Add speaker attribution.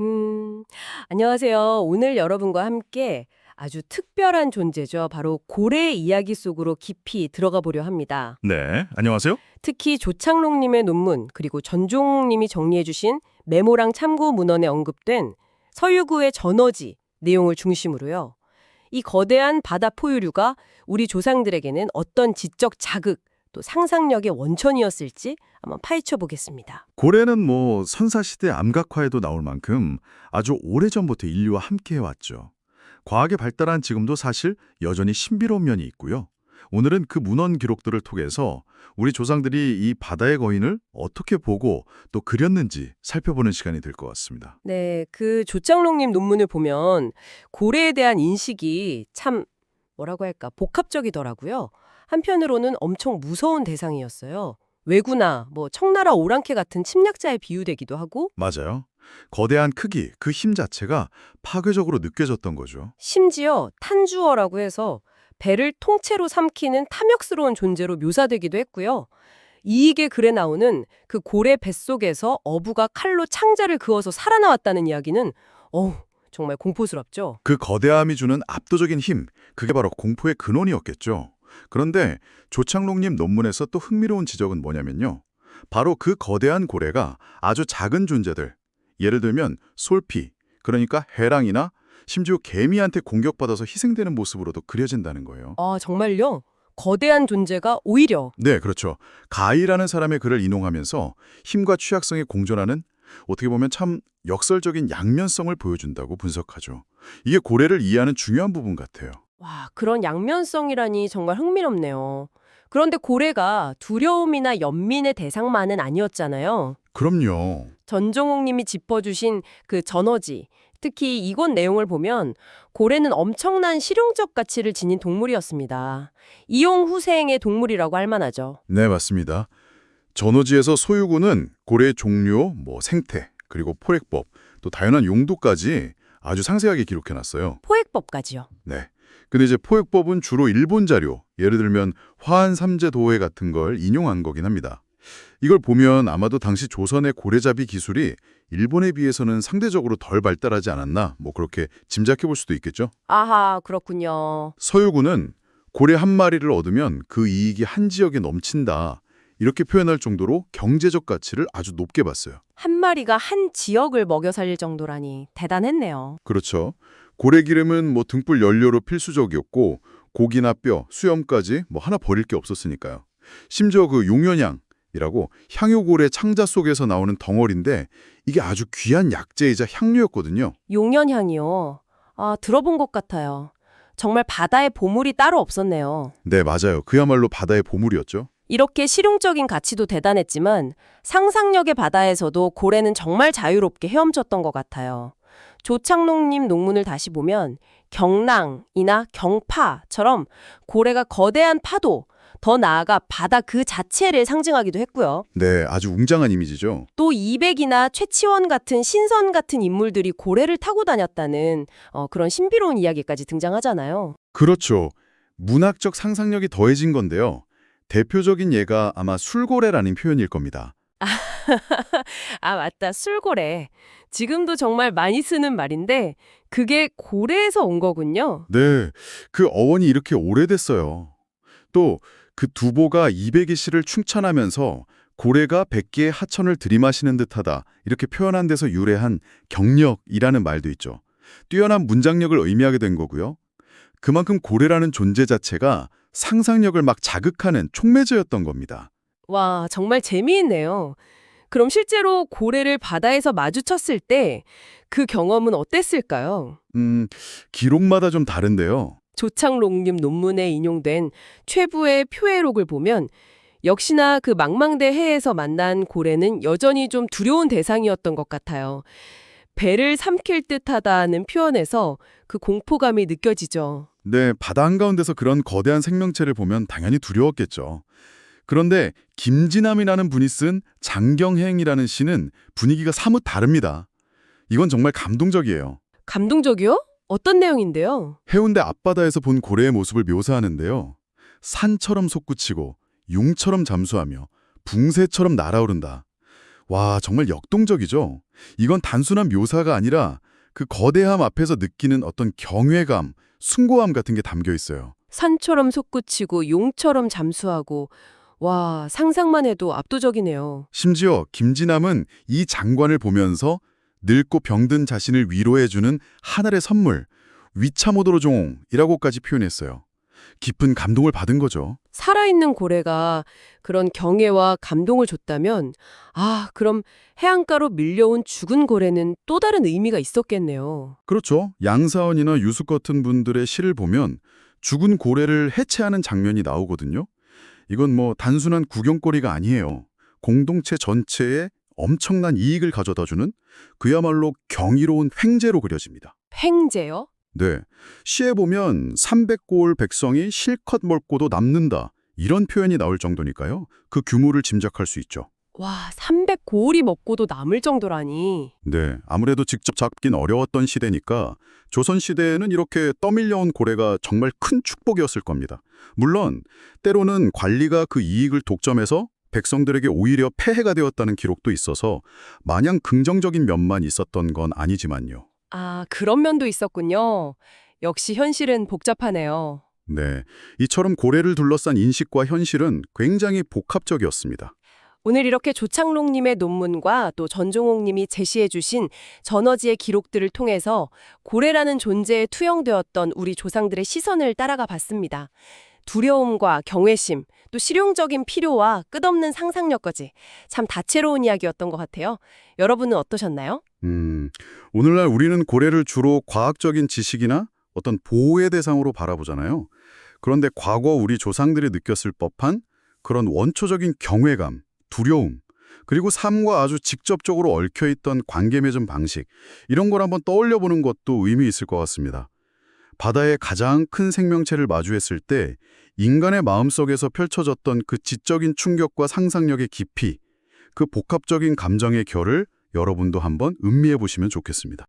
Speaker 1: 음, 안녕하세요. 오늘 여러분과 함께 아주 특별한 존재죠. 바로 고래 이야기 속으로 깊이 들어가 보려 합니다.
Speaker 2: 네, 안녕하세요.
Speaker 1: 특히 조창록님의 논문, 그리고 전종님이 정리해주신 메모랑 참고 문헌에 언급된 서유구의 전어지 내용을 중심으로요. 이 거대한 바다 포유류가 우리 조상들에게는 어떤 지적 자극, 또 상상력의 원천이었을지 한번 파헤쳐 보겠습니다.
Speaker 2: 고래는 선사시대 암각화에도 나올 만큼 아주 오래전부터 인류와 함께 해왔죠. 과학이 발달한 지금도 사실 여전히 신비로운 면이 있고요. 오늘은 그 문헌 기록들을 통해서 우리 조상들이 이 바다의 거인을 어떻게 보고 또 그렸는지 살펴보는 시간이 될 것 같습니다.
Speaker 1: 네, 그 조창록님 논문을 보면 고래에 대한 인식이 참 뭐라고 할까 복합적이더라고요. 한편으로는 엄청 무서운 대상이었어요. 왜구나, 청나라 오랑캐 같은 침략자에 비유되기도 하고
Speaker 2: 맞아요. 거대한 크기, 그 힘 자체가 파괴적으로 느껴졌던 거죠.
Speaker 1: 심지어 탄주어라고 해서 배를 통째로 삼키는 탐욕스러운 존재로 묘사되기도 했고요. 이익의 글에 나오는 그 고래 뱃속에서 어부가 칼로 창자를 그어서 살아나왔다는 이야기는 어우, 정말 공포스럽죠.
Speaker 2: 그 거대함이 주는 압도적인 힘, 그게 바로 공포의 근원이었겠죠. 그런데 조창록님 논문에서 또 흥미로운 지적은 뭐냐면요. 바로 그 거대한 고래가 아주 작은 존재들, 예를 들면 솔피, 그러니까 해랑이나 심지어 개미한테 공격받아서 희생되는 모습으로도 그려진다는 거예요.
Speaker 1: 아, 정말요? 거대한 존재가 오히려
Speaker 2: 네, 그렇죠. 가이라는 사람의 글을 인용하면서 힘과 취약성이 공존하는 어떻게 보면 참 역설적인 양면성을 보여준다고 분석하죠. 이게 고래를 이해하는 중요한 부분 같아요.
Speaker 1: 와, 그런 양면성이라니 정말 흥미롭네요. 그런데 고래가 두려움이나 연민의 대상만은 아니었잖아요.
Speaker 2: 그럼요.
Speaker 1: 전종욱 님이 짚어주신 그 전어지, 특히 이곳 내용을 보면 고래는 엄청난 실용적 가치를 지닌 동물이었습니다. 이용 후생의 동물이라고 할 만하죠.
Speaker 2: 네, 맞습니다. 전어지에서 소유구는 고래의 종류, 생태, 그리고 포획법, 또 다양한 용도까지 아주 상세하게 기록해놨어요.
Speaker 1: 포획법까지요.
Speaker 2: 네. 근데 이제 포획법은 주로 일본 자료, 예를 들면 화한삼재도회 같은 걸 인용한 거긴 합니다. 이걸 보면 아마도 당시 조선의 고래잡이 기술이 일본에 비해서는 상대적으로 덜 발달하지 않았나, 그렇게 짐작해 볼 수도 있겠죠.
Speaker 1: 아하, 그렇군요.
Speaker 2: 서유구는 고래 한 마리를 얻으면 그 이익이 한 지역에 넘친다. 이렇게 표현할 정도로 경제적 가치를 아주 높게 봤어요.
Speaker 1: 한 마리가 한 지역을 먹여 살릴 정도라니 대단했네요.
Speaker 2: 그렇죠. 고래 기름은 등불 연료로 필수적이었고 고기나 뼈, 수염까지 하나 버릴 게 없었으니까요. 심지어 그 용연향이라고 향유고래 창자 속에서 나오는 덩어리인데 이게 아주 귀한 약재이자 향료였거든요.
Speaker 1: 용연향이요. 아, 들어본 것 같아요. 정말 바다에 보물이 따로 없었네요.
Speaker 2: 네, 맞아요. 그야말로 바다의 보물이었죠.
Speaker 1: 이렇게 실용적인 가치도 대단했지만 상상력의 바다에서도 고래는 정말 자유롭게 헤엄쳤던 것 같아요. 조창록님 논문을 다시 보면 경랑이나 경파처럼 고래가 거대한 파도, 더 나아가 바다 그 자체를 상징하기도 했고요.
Speaker 2: 네, 아주 웅장한 이미지죠.
Speaker 1: 또 이백이나 최치원 같은 신선 같은 인물들이 고래를 타고 다녔다는 그런 신비로운 이야기까지 등장하잖아요.
Speaker 2: 그렇죠. 문학적 상상력이 더해진 건데요. 대표적인 예가 아마 술고래라는 표현일 겁니다.
Speaker 1: 아, 맞다. 술고래. 지금도 정말 많이 쓰는 말인데 그게 고래에서 온 거군요.
Speaker 2: 네, 그 어원이 이렇게 오래됐어요. 또 그 두보가 200의 시를 충찬하면서 고래가 100개의 하천을 들이마시는 듯하다 이렇게 표현한 데서 유래한 경력이라는 말도 있죠. 뛰어난 문장력을 의미하게 된 거고요. 그만큼 고래라는 존재 자체가 상상력을 막 자극하는 촉매제였던 겁니다.
Speaker 1: 와, 정말 재미있네요. 그럼 실제로 고래를 바다에서 마주쳤을 때 그 경험은 어땠을까요?
Speaker 2: 기록마다 좀 다른데요.
Speaker 1: 조창록님 논문에 인용된 최부의 표해록을 보면 역시나 그 망망대 해에서 만난 고래는 여전히 좀 두려운 대상이었던 것 같아요. 배를 삼킬 듯하다는 표현에서 그 공포감이 느껴지죠.
Speaker 2: 네, 바다 한가운데서 그런 거대한 생명체를 보면 당연히 두려웠겠죠. 그런데 김진남이라는 분이 쓴 장경행이라는 시는 분위기가 사뭇 다릅니다. 이건 정말 감동적이에요.
Speaker 1: 감동적이요? 어떤 내용인데요?
Speaker 2: 해운대 앞바다에서 본 고래의 모습을 묘사하는데요. 산처럼 솟구치고 융처럼 잠수하며 붕새처럼 날아오른다. 와, 정말 역동적이죠? 이건 단순한 묘사가 아니라 그 거대함 앞에서 느끼는 어떤 경외감, 숭고함 같은 게 담겨 있어요.
Speaker 1: 산처럼 솟구치고 용처럼 잠수하고 와, 상상만 해도 압도적이네요.
Speaker 2: 심지어 김지남은 이 장관을 보면서 늙고 병든 자신을 위로해주는 하늘의 선물, 위참오도로종이라고까지 표현했어요. 깊은 감동을 받은 거죠.
Speaker 1: 살아있는 고래가 그런 경애와 감동을 줬다면 그럼 해안가로 밀려온 죽은 고래는 또 다른 의미가 있었겠네요.
Speaker 2: 그렇죠. 양사원이나 유숙 같은 분들의 시를 보면 죽은 고래를 해체하는 장면이 나오거든요. 이건 뭐 단순한 구경거리가 아니에요. 공동체 전체에 엄청난 이익을 가져다주는 그야말로 경이로운 횡재로 그려집니다.
Speaker 1: 횡재요?
Speaker 2: 네, 시에 보면 300고을 백성이 실컷 먹고도 남는다. 이런 표현이 나올 정도니까요. 그 규모를 짐작할 수 있죠.
Speaker 1: 와, 300고을이 먹고도 남을 정도라니.
Speaker 2: 네, 아무래도 직접 잡긴 어려웠던 시대니까 조선시대에는 이렇게 떠밀려온 고래가 정말 큰 축복이었을 겁니다. 물론 때로는 관리가 그 이익을 독점해서 백성들에게 오히려 폐해가 되었다는 기록도 있어서 마냥 긍정적인 면만 있었던 건 아니지만요.
Speaker 1: 그런 면도 있었군요. 역시 현실은 복잡하네요.
Speaker 2: 네, 이처럼 고래를 둘러싼 인식과 현실은 굉장히 복합적이었습니다.
Speaker 1: 오늘 이렇게 조창록님의 논문과 또 전종옥님이 제시해 주신 전어지의 기록들을 통해서 고래라는 존재에 투영되었던 우리 조상들의 시선을 따라가 봤습니다. 두려움과 경외심, 또 실용적인 필요와 끝없는 상상력까지 참 다채로운 이야기였던 것 같아요. 여러분은 어떠셨나요?
Speaker 2: 오늘날 우리는 고래를 주로 과학적인 지식이나 어떤 보호의 대상으로 바라보잖아요. 그런데 과거 우리 조상들이 느꼈을 법한 그런 원초적인 경외감, 두려움, 그리고 삶과 아주 직접적으로 얽혀있던 관계 맺은 방식, 이런 걸 한번 떠올려 보는 것도 의미 있을 것 같습니다. 바다의 가장 큰 생명체를 마주했을 때 인간의 마음속에서 펼쳐졌던 그 지적인 충격과 상상력의 깊이, 그 복합적인 감정의 결을 여러분도 한번 음미해 보시면 좋겠습니다.